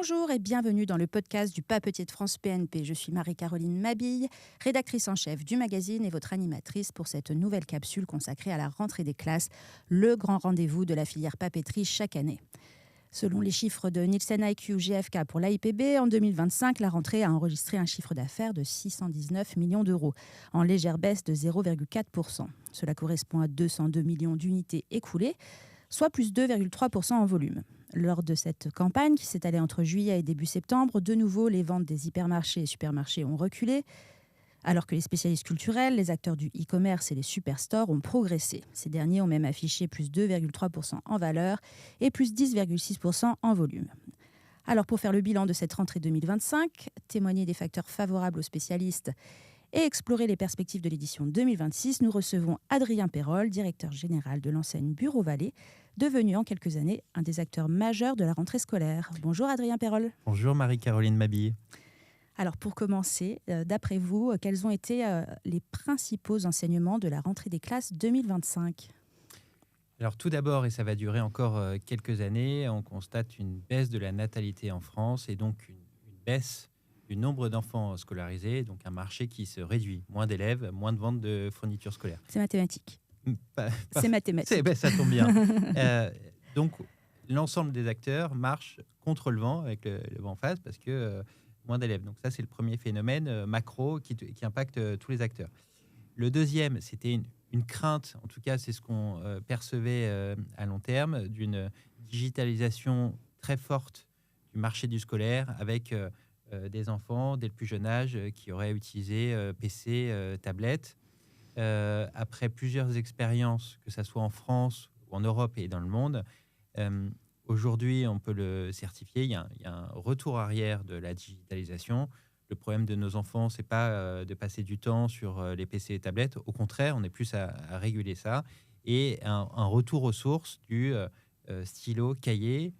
Bonjour et bienvenue dans le podcast du Papetier de France PNP. Je suis Marie-Caroline Mabille, rédactrice en chef du magazine et votre animatrice pour cette nouvelle capsule consacrée à la rentrée des classes, le grand rendez-vous de la filière papeterie chaque année. Selon les chiffres de Nielsen IQ GFK pour l'AIPB, en 2025, la rentrée a enregistré un chiffre d'affaires de 619 millions d'euros, en légère baisse de 0,4%. Cela correspond à 202 millions d'unités écoulées, soit plus 2,3% en volume. Lors de cette campagne, qui s'est allée entre juillet et début septembre, de nouveau, les ventes des hypermarchés et supermarchés ont reculé, alors que les spécialistes culturels, les acteurs du e-commerce et les superstores ont progressé. Ces derniers ont même affiché plus 2,3% en valeur et plus 10,6% en volume. Alors pour faire le bilan de cette rentrée 2025, témoigner des facteurs favorables aux spécialistes et explorer les perspectives de l'édition 2026, nous recevons Adrien Perrol, directeur général de l'enseigne Bureau Vallée, devenu en quelques années un des acteurs majeurs de la rentrée scolaire. Bonjour Adrien Perrol. Bonjour Marie-Caroline Mabille. Alors pour commencer, d'après vous, quels ont été les principaux enseignements de la rentrée des classes 2025 ? Alors tout d'abord, et ça va durer encore quelques années, on constate une baisse de la natalité en France et donc une baisse du nombre d'enfants scolarisés, donc un marché qui se réduit. Moins d'élèves, moins de ventes de fournitures scolaires. C'est mathématique. C'est mathématique. Ça tombe bien. Donc l'ensemble des acteurs marche contre le vent, avec le vent en face, parce que moins d'élèves. Donc ça, c'est le premier phénomène macro qui impacte tous les acteurs. Le deuxième, c'était une crainte, en tout cas c'est ce qu'on percevait à long terme, d'une digitalisation très forte du marché du scolaire, avec des enfants dès le plus jeune âge qui auraient utilisé PC, tablettes. Après plusieurs expériences, que ce soit en France ou en Europe et dans le monde, aujourd'hui, on peut le certifier, il y a un retour arrière de la digitalisation. Le problème de nos enfants, c'est pas de passer du temps sur les PC et tablettes. Au contraire, on est plus à réguler ça. Et un retour aux sources du stylo, cahier,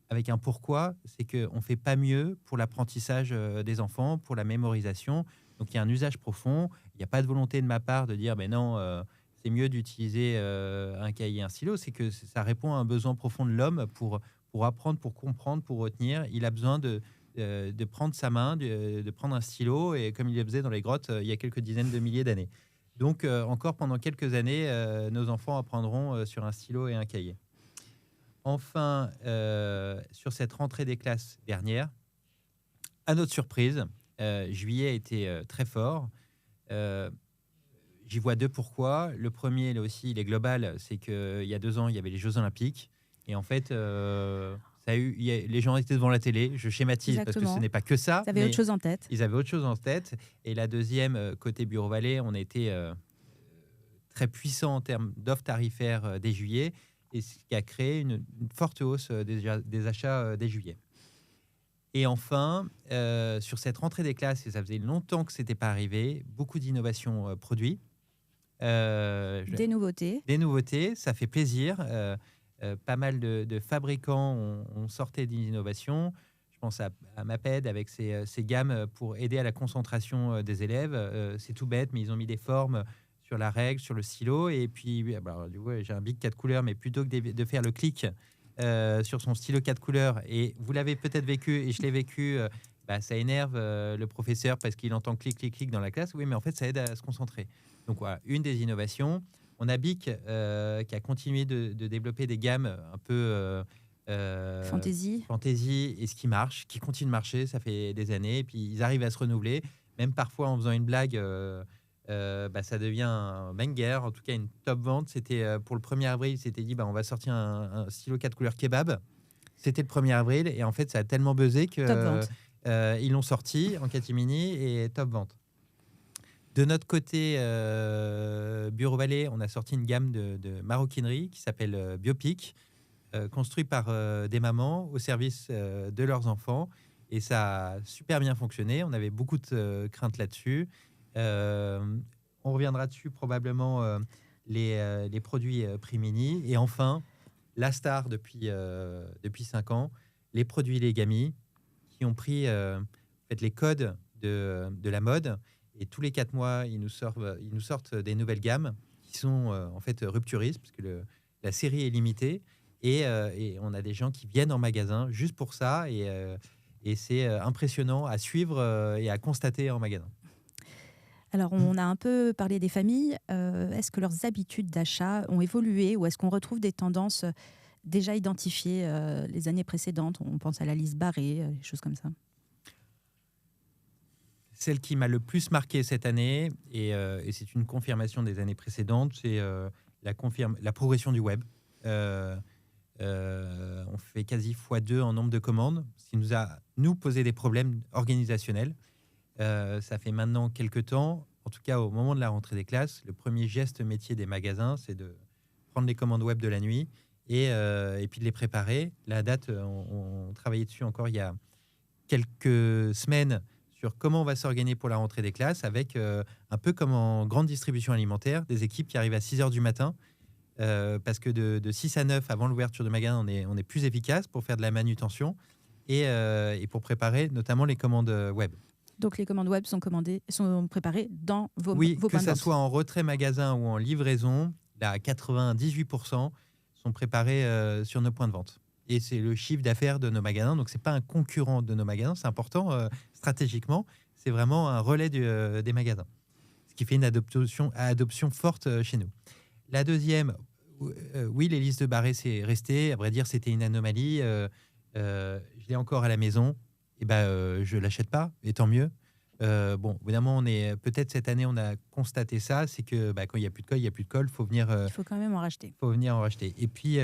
avec un pourquoi, c'est qu'on ne fait pas mieux pour l'apprentissage des enfants, pour la mémorisation. Donc, il y a un usage profond. Il n'y a pas de volonté de ma part de dire, mais non, c'est mieux d'utiliser un cahier et un stylo. C'est que ça répond à un besoin profond de l'homme pour apprendre, pour comprendre, pour retenir. Il a besoin de prendre sa main, de prendre un stylo, et comme il le faisait dans les grottes il y a quelques dizaines de milliers d'années. Donc, encore pendant quelques années, nos enfants apprendront sur un stylo et un cahier. Enfin, sur cette rentrée des classes dernière, à notre surprise, juillet a été très fort. J'y vois deux pourquoi. Le premier, là aussi, il est global. C'est qu'il y a 2 ans, il y avait les Jeux Olympiques. Et en fait, les gens étaient devant la télé. Je schématise. Exactement. Parce que ce n'est pas que ça. Ils avaient autre chose en tête. Ils avaient autre chose en tête. Et la deuxième, côté Bureau Vallée, on a été très puissant en termes d'offres tarifaires dès juillet. Et ce qui a créé une forte hausse des achats dès juillet. Et enfin, sur cette rentrée des classes, et ça faisait longtemps que ce n'était pas arrivé, beaucoup d'innovations produits. Des nouveautés. Des nouveautés, ça fait plaisir. Pas mal de fabricants ont sorti des innovations. Je pense à Maped avec ses gammes pour aider à la concentration des élèves. C'est tout bête, mais ils ont mis des formes sur la règle, sur le stylo. Et puis, j'ai un Bic 4 couleurs, mais plutôt que de faire le clic sur son stylo 4 couleurs, et vous l'avez peut-être vécu, et je l'ai vécu, ça énerve le professeur parce qu'il entend clic, clic, clic dans la classe. Oui, mais en fait, ça aide à se concentrer. Donc, voilà, une des innovations. On a Bic qui a continué de développer des gammes un peu Fantasy, et ce qui marche, qui continue de marcher, ça fait des années, et puis ils arrivent à se renouveler, même parfois en faisant une blague, ça devient un banger, en tout cas une top vente. C'était pour le 1er avril, c'était dit, on va sortir un stylo 4 couleurs kebab. C'était le 1er avril, et en fait ça a tellement buzzé que ils l'ont sorti en catimini, et top vente. De notre côté, Bureau Vallée, on a sorti une gamme de maroquinerie qui s'appelle Biopic, construit par des mamans au service de leurs enfants. Et ça a super bien fonctionné. On avait beaucoup de craintes là-dessus. On reviendra dessus probablement, les produits Prix Mini. Et enfin, la star depuis 5 ans, les produits Legami, qui ont pris les codes de la mode. Et tous les 4 mois, ils nous sortent des nouvelles gammes qui sont en fait rupturistes, parce que la série est limitée. Et on a des gens qui viennent en magasin juste pour ça. Et c'est impressionnant à suivre et à constater en magasin. Alors, on a un peu parlé des familles. Est-ce que leurs habitudes d'achat ont évolué ou est-ce qu'on retrouve des tendances déjà identifiées les années précédentes? On pense à la liste barrée, des choses comme ça. Celle qui m'a le plus marqué cette année, et c'est une confirmation des années précédentes, c'est la progression du web. On fait quasi x2 en nombre de commandes, ce qui nous a posé des problèmes organisationnels. Ça fait maintenant quelques temps, en tout cas au moment de la rentrée des classes, le premier geste métier des magasins, c'est de prendre les commandes web de la nuit et puis de les préparer. La date, on travaillait dessus encore il y a quelques semaines sur comment on va s'organiser pour la rentrée des classes, avec un peu comme en grande distribution alimentaire, des équipes qui arrivent à 6 heures du matin, parce que de 6 à 9, avant l'ouverture de magasin, on est plus efficace pour faire de la manutention et pour préparer notamment les commandes web. Donc les commandes web sont préparées dans vos points de vente. Oui, que ça soit en retrait magasin ou en livraison, là, 98% sont préparés sur nos points de vente. Et c'est le chiffre d'affaires de nos magasins, donc c'est pas un concurrent de nos magasins, c'est important stratégiquement, c'est vraiment un relais des magasins, ce qui fait une adoption forte chez nous. La deuxième, oui, les listes de barrés, c'est resté, à vrai dire, c'était une anomalie, je l'ai encore à la maison, et je l'achète pas, et tant mieux. Bon, évidemment, peut-être cette année, on a constaté ça, c'est que quand il n'y a plus de colle, il n'y a plus de colle, il faut quand même en racheter. Faut venir en racheter. Et puis,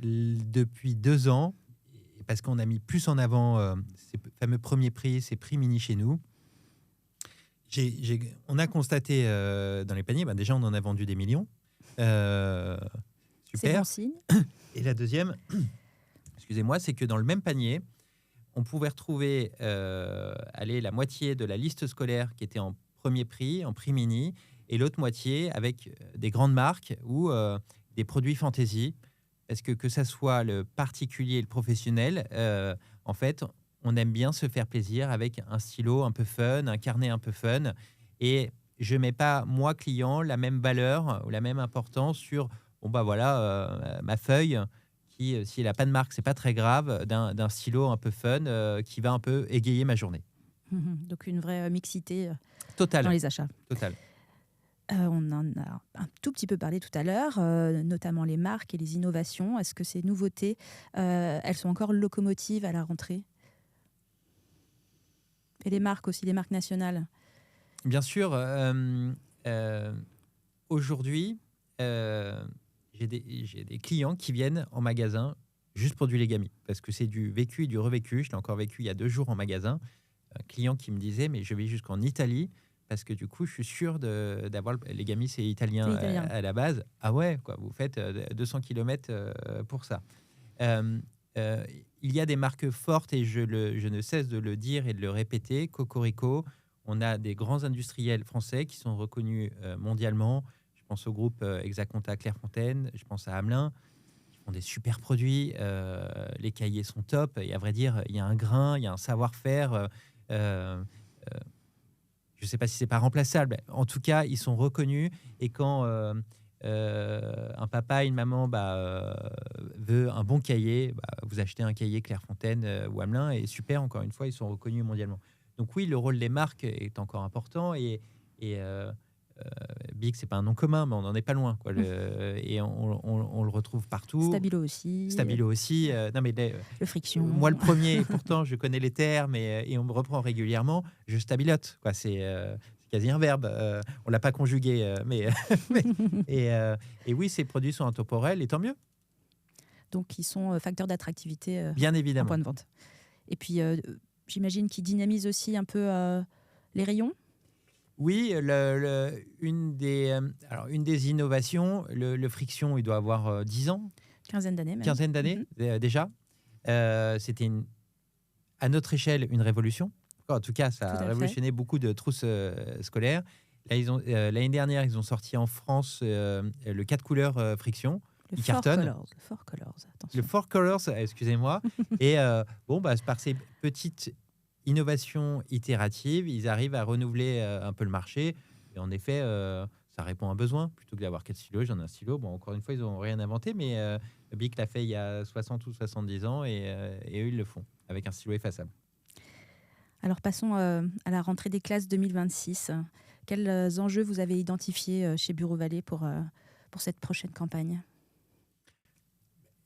depuis 2 ans, parce qu'on a mis plus en avant ces fameux premiers prix, ces prix mini chez nous, on a constaté dans les paniers, déjà, on en a vendu des millions. Super. C'est bon signe. Et la deuxième, excusez-moi, c'est que dans le même panier, on pouvait retrouver la moitié de la liste scolaire qui était en premier prix, en prix mini, et l'autre moitié avec des grandes marques ou des produits fantaisie. Parce que ça soit le particulier et le professionnel, en fait, on aime bien se faire plaisir avec un stylo un peu fun, un carnet un peu fun. Et je ne mets pas, moi, client, la même valeur ou la même importance sur ma feuille qui, si elle n'a pas de marque, c'est pas très grave, d'un stylo un peu fun qui va un peu égayer ma journée. Donc une vraie mixité Totale. Dans les achats. Total. On en a un tout petit peu parlé tout à l'heure, notamment les marques et les innovations. Est-ce que ces nouveautés, elles sont encore locomotives à la rentrée? Et les marques aussi, les marques nationales? Bien sûr. Aujourd'hui, j'ai des clients qui viennent en magasin juste pour du Legami, parce que c'est du vécu et du revécu. Je l'ai encore vécu il y a 2 jours en magasin. Un client qui me disait, mais je vais jusqu'en Italie, parce que du coup, je suis sûr d'avoir... Legami, c'est italien, à la base. Ah ouais, quoi, vous faites 200 km pour ça. Il y a des marques fortes, et je ne cesse de le dire et de le répéter. Cocorico, on a des grands industriels français qui sont reconnus mondialement. Je pense au groupe Exaconta Clairefontaine, je pense à Hamelin, qui font des super produits. Les cahiers sont top, et à vrai dire, il y a un grain, il y a un savoir-faire. Je ne sais pas si c'est pas remplaçable. En tout cas, ils sont reconnus. Et quand un papa, une maman veut un bon cahier, vous achetez un cahier Clairefontaine ou Hamelin, et super, encore une fois, ils sont reconnus mondialement. Donc oui, le rôle des marques est encore important. Et Big, c'est pas un nom commun, mais on n'en est pas loin, quoi. Et on le retrouve partout. Stabilo aussi. Non, mais le Friction. Moi, le premier, pourtant, je connais les termes et on me reprend régulièrement. Je stabilote, quoi. C'est quasi un verbe. On l'a pas conjugué, et oui, ces produits sont intemporels, et tant mieux. Donc, ils sont facteurs d'attractivité. Bien évidemment. En point de vente. Et puis, j'imagine qu'ils dynamisent aussi un peu les rayons. Oui, une des innovations, le Friction, il doit avoir 10 ans. Quinzaine d'années même. Quinzaine d'années, déjà. C'était à notre échelle une révolution. En tout cas, ça a révolutionné beaucoup de trousses scolaires. Là, l'année dernière, ils ont sorti en France le 4 couleurs Friction. Le Four Colors, attention. Le Four Colors, excusez-moi. Et par ces petites innovation itérative, ils arrivent à renouveler un peu le marché. Et en effet, ça répond à un besoin. Plutôt que d'avoir 4 stylos, j'en ai un stylo. Bon, encore une fois, ils n'ont rien inventé, mais Bic l'a fait il y a 60 ou 70 ans et eux, ils le font avec un stylo effaçable. Alors passons à la rentrée des classes 2026. Quels enjeux vous avez identifiés chez Bureau Vallée pour cette prochaine campagne?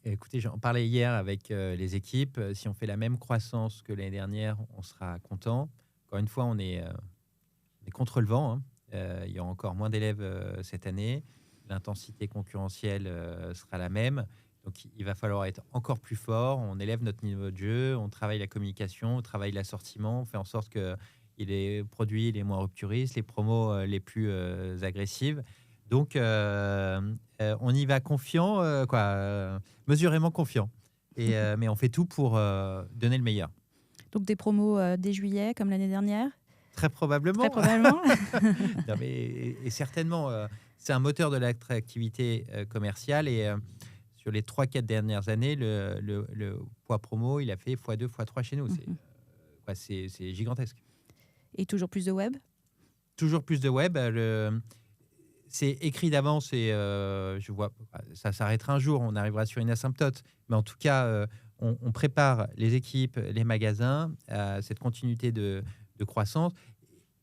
Écoutez, j'en parlais hier avec les équipes. Si on fait la même croissance que l'année dernière, on sera content. Encore une fois, on est contre le vent, hein. Il y aura encore moins d'élèves cette année. L'intensité concurrentielle sera la même. Donc, il va falloir être encore plus fort. On élève notre niveau de jeu, on travaille la communication, on travaille l'assortiment, on fait en sorte que les produits les moins rupturistes, les promos les plus agressives. Donc, on y va confiant, mesurément confiant. Mais on fait tout pour donner le meilleur. Donc des promos dès juillet, comme l'année dernière? Très probablement. Très probablement. Non, et certainement, c'est un moteur de l'attractivité commerciale. Et sur les 3-4 dernières années, le poids promo, il a fait x2, x3 chez nous. C'est gigantesque. Et toujours plus de web? Toujours plus de web. C'est écrit d'avance et je vois, ça s'arrêtera un jour, on arrivera sur une asymptote. Mais en tout cas, on prépare les équipes, les magasins à cette continuité de croissance.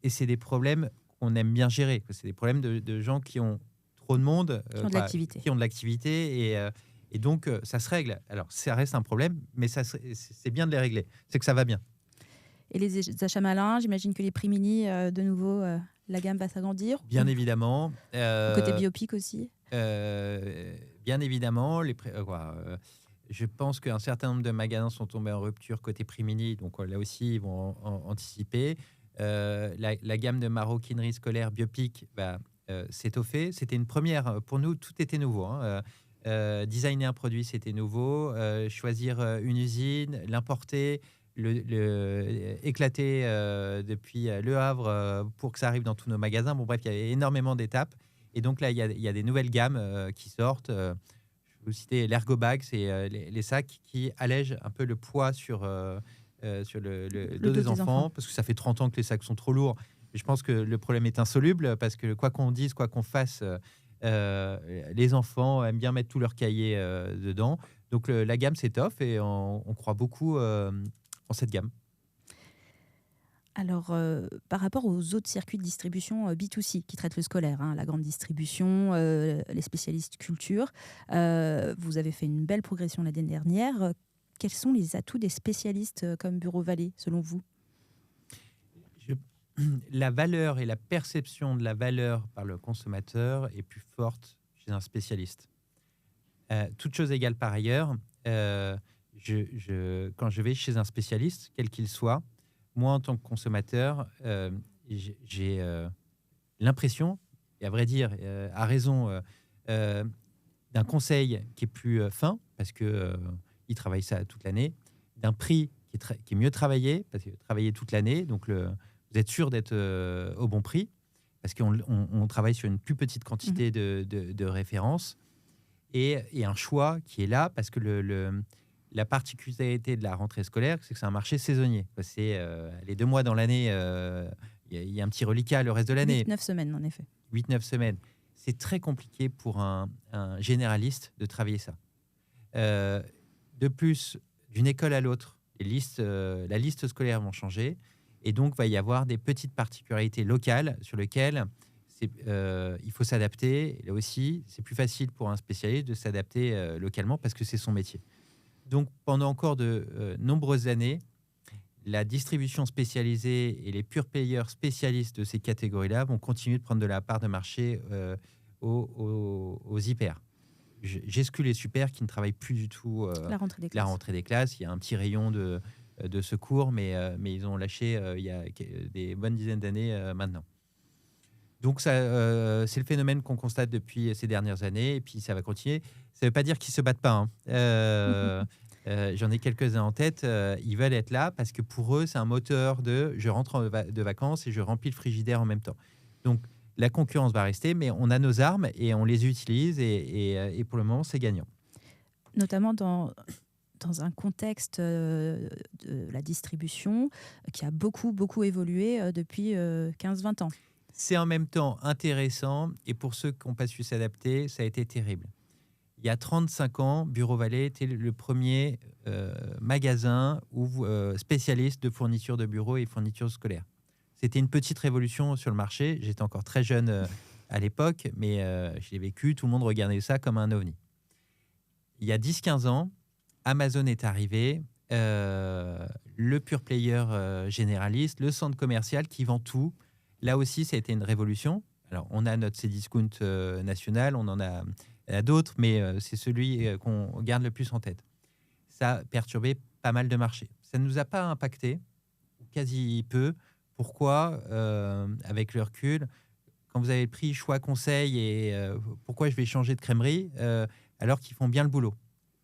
Et c'est des problèmes qu'on aime bien gérer. C'est des problèmes de gens qui ont trop de monde, qui ont de l'activité. Et donc, ça se règle. Alors, ça reste un problème, mais c'est bien de les régler. C'est que ça va bien. Et les achats malins, j'imagine que les prix mini, de nouveau, la gamme va s'agrandir. Bien évidemment. Côté Biopic aussi. Bien évidemment. Je pense qu'un certain nombre de magasins sont tombés en rupture côté prix mini. Donc là aussi, ils vont anticiper. La gamme de maroquinerie scolaire Biopic s'étoffer. C'était une première. Pour nous, tout était nouveau, hein. Designer un produit, c'était nouveau. Choisir une usine, l'importer, éclater depuis Le Havre pour que ça arrive dans tous nos magasins. Bon, bref, il y a énormément d'étapes. Et donc là, il y a des nouvelles gammes qui sortent. Je vais vous citer l'Ergobag, c'est les sacs qui allègent un peu le poids sur le dos des enfants, parce que ça fait 30 ans que les sacs sont trop lourds. Et je pense que le problème est insoluble, parce que quoi qu'on dise, quoi qu'on fasse, les enfants aiment bien mettre tous leurs cahiers dedans. Donc la gamme s'étoffe et on croit beaucoup en cette gamme. Alors, par rapport aux autres circuits de distribution B2C qui traitent le scolaire, hein, la grande distribution, les spécialistes culture, vous avez fait une belle progression l'année dernière. Quels sont les atouts des spécialistes comme Bureau Vallée, selon vous? La valeur et la perception de la valeur par le consommateur est plus forte chez un spécialiste. Toute chose égale par ailleurs, quand je vais chez un spécialiste, quel qu'il soit, moi, en tant que consommateur, j'ai l'impression, et à vrai dire, à raison, d'un conseil qui est plus fin, parce que il travaille ça toute l'année, d'un prix qui est mieux travaillé, parce que travailler toute l'année, donc vous êtes sûr d'être au bon prix, parce qu'on travaille sur une plus petite quantité de références, et un choix qui est là, parce que la particularité de la rentrée scolaire, c'est que c'est un marché saisonnier. C'est les 2 mois dans l'année, il y a un petit reliquat le reste de l'année. 8-9 semaines, en effet. 8-9 semaines. C'est très compliqué pour un généraliste de travailler ça. De plus, d'une école à l'autre, la liste scolaire vont changer, et donc va y avoir des petites particularités locales sur lesquelles il faut s'adapter. Là aussi, c'est plus facile pour un spécialiste de s'adapter localement, parce que c'est son métier. Donc, pendant encore de nombreuses années, la distribution spécialisée et les pure players spécialistes de ces catégories-là vont continuer de prendre de la part de marché aux hyper. J'exclus les super qui ne travaillent plus du tout la rentrée des classes. Il y a un petit rayon de secours, mais ils ont lâché il y a des bonnes dizaines d'années maintenant. Donc, c'est le phénomène qu'on constate depuis ces dernières années, et puis ça va continuer. Ça ne veut pas dire qu'ils ne se battent pas, hein. J'en ai quelques-uns en tête. Ils veulent être là parce que pour eux, c'est un moteur de je rentre de vacances et je remplis le frigidaire en même temps. Donc, la concurrence va rester, mais on a nos armes et on les utilise, et pour le moment, c'est gagnant. Notamment dans un contexte de la distribution qui a beaucoup évolué depuis 15-20 ans. C'est en même temps intéressant, et pour ceux qui n'ont pas su s'adapter, ça a été terrible. Il y a 35 ans, Bureau Vallée était le premier magasin spécialiste de fourniture de bureaux et fourniture scolaire. C'était une petite révolution sur le marché. J'étais encore très jeune à l'époque, mais je l'ai vécu. Tout le monde regardait ça comme un ovni. Il y a 10-15 ans, Amazon est arrivé, le pure player généraliste, le centre commercial qui vend tout. Là aussi, ça a été une révolution. Alors, on a notre Cdiscount national, on en a d'autres, mais c'est celui qu'on garde le plus en tête. Ça a perturbé pas mal de marchés. Ça ne nous a pas impacté, quasi peu. Pourquoi avec le recul, quand vous avez pris choix conseil et pourquoi je vais changer de crèmerie alors qu'ils font bien le boulot.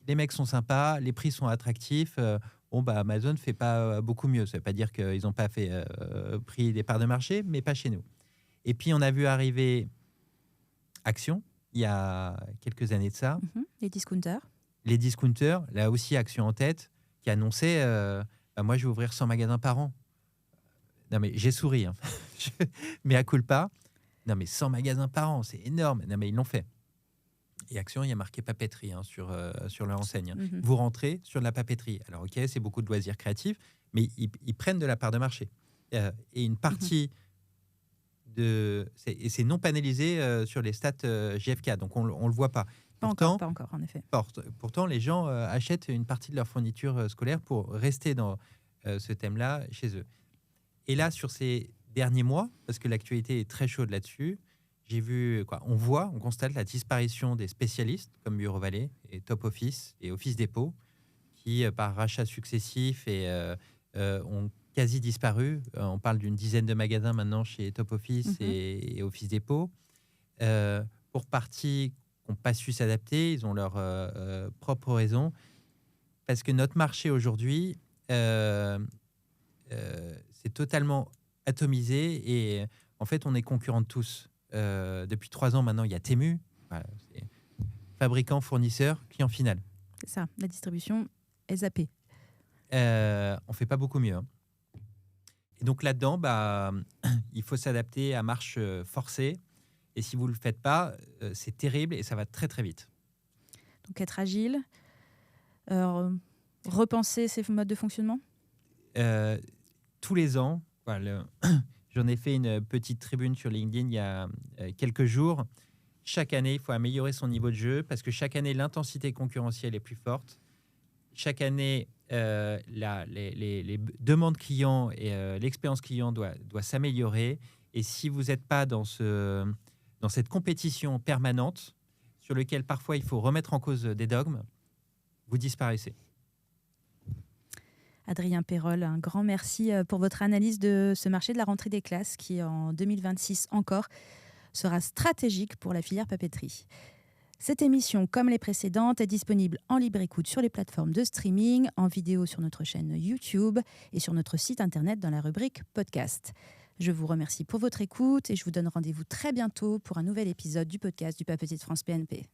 Les mecs sont sympas, les prix sont attractifs. Amazon ne fait pas beaucoup mieux. Ça ne veut pas dire qu'ils n'ont pas pris des parts de marché, mais pas chez nous. Et puis, on a vu arriver Action, il y a quelques années de ça. Les discounters. Les discounters, là aussi, Action en tête, qui annonçait moi, je vais ouvrir 100 magasins par an. Non, mais j'ai souri. Hein. Mais à culpa. Non, mais 100 magasins par an, c'est énorme. Non, mais ils l'ont fait. Et Action, il y a marqué papeterie sur leur enseigne. Vous rentrez sur de la papeterie. Alors, OK, c'est beaucoup de loisirs créatifs, mais ils prennent de la part de marché. Et une partie c'est non panélisé sur les stats GfK, donc on ne le voit pas. Pas encore, en effet. Pourtant, les gens achètent une partie de leur fourniture scolaire pour rester dans ce thème-là chez eux. Et là, sur ces derniers mois, parce que l'actualité est très chaude là-dessus, on constate la disparition des spécialistes comme Bureau Vallée et Top Office et Office Dépôt qui, par rachats successifs, ont quasi disparu. On parle d'une dizaine de magasins maintenant chez Top Office et Office Dépôt. Pour partie qui n'ont pas su s'adapter, ils ont leurs propres raisons. Parce que notre marché aujourd'hui, c'est totalement atomisé et en fait, on est concurrents de tous. Depuis 3 ans maintenant, il y a Temu, c'est fabricant, fournisseur, client final. C'est ça, la distribution est zappée. On fait pas beaucoup mieux. Hein. Et donc là-dedans, il faut s'adapter à marche forcée. Et si vous le faites pas, c'est terrible et ça va très très vite. Donc être agile, repenser ses modes de fonctionnement. Tous les ans, j'en ai fait une petite tribune sur LinkedIn il y a quelques jours. Chaque année, il faut améliorer son niveau de jeu parce que chaque année, l'intensité concurrentielle est plus forte. Chaque année, les demandes clients et l'expérience client doit s'améliorer. Et si vous n'êtes pas dans cette compétition permanente, sur laquelle parfois il faut remettre en cause des dogmes, vous disparaissez. Adrien Perrol, un grand merci pour votre analyse de ce marché de la rentrée des classes qui, en 2026 encore, sera stratégique pour la filière papeterie. Cette émission, comme les précédentes, est disponible en libre écoute sur les plateformes de streaming, en vidéo sur notre chaîne YouTube et sur notre site internet dans la rubrique podcast. Je vous remercie pour votre écoute et je vous donne rendez-vous très bientôt pour un nouvel épisode du podcast du Pas Petite France PNP.